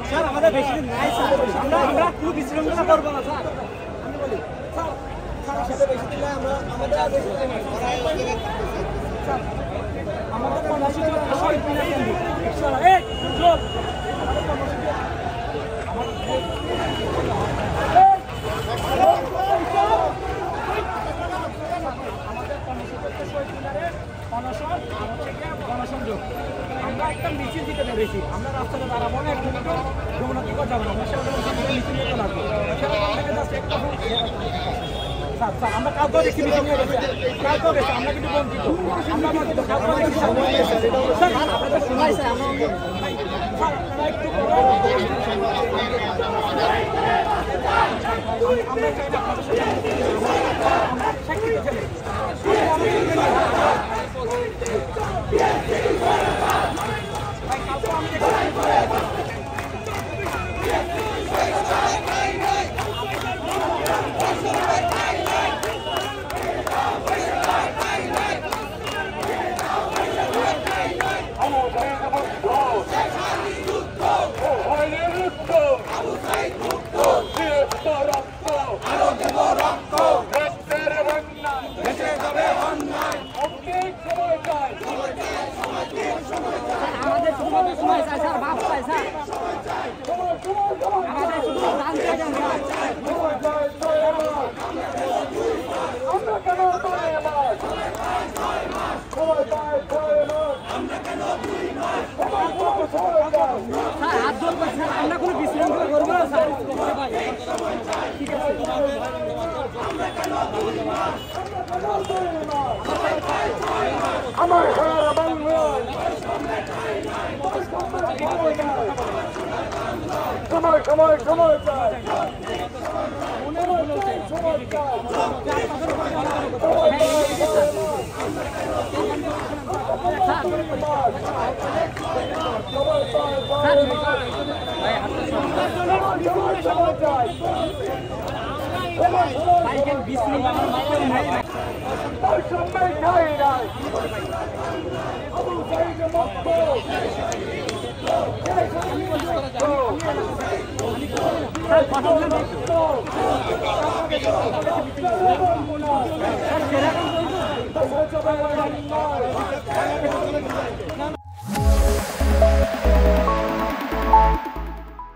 Sir আমাদের বেশি দিন নাই স্যার, আমরা খুব বিশৃঙ্খলা করবো না স্যার। আমাদের কর্মসূচি গণসংযোগ। আমরা একটা মিছিল দিতে পেরেছি, আমরা রাস্তাতে দাঁড়াবো না, একটু যমুনা কি করে যাবো না, আমরা সেরকম মিছিল নিতে লাগবো। স্যার স্যার আমরা কালকেও দেখছি মিটিং নিয়ে গেছি, কালকেও গেছি, আমরা কিন্তু বঞ্চিত, আমরা বঞ্চিত, কালকেও দেখছি স্যার আপনাদের শোনাই স্যার, আমরা একটু আমরা চাই না আপনাদের সাথে শিক্ষিত ছেলে আমরা কোনো বিশৃঙ্খলা করবো না স্যার, ঠিক আছে। আমার সময় সময় সময় চাই, সময় চাই,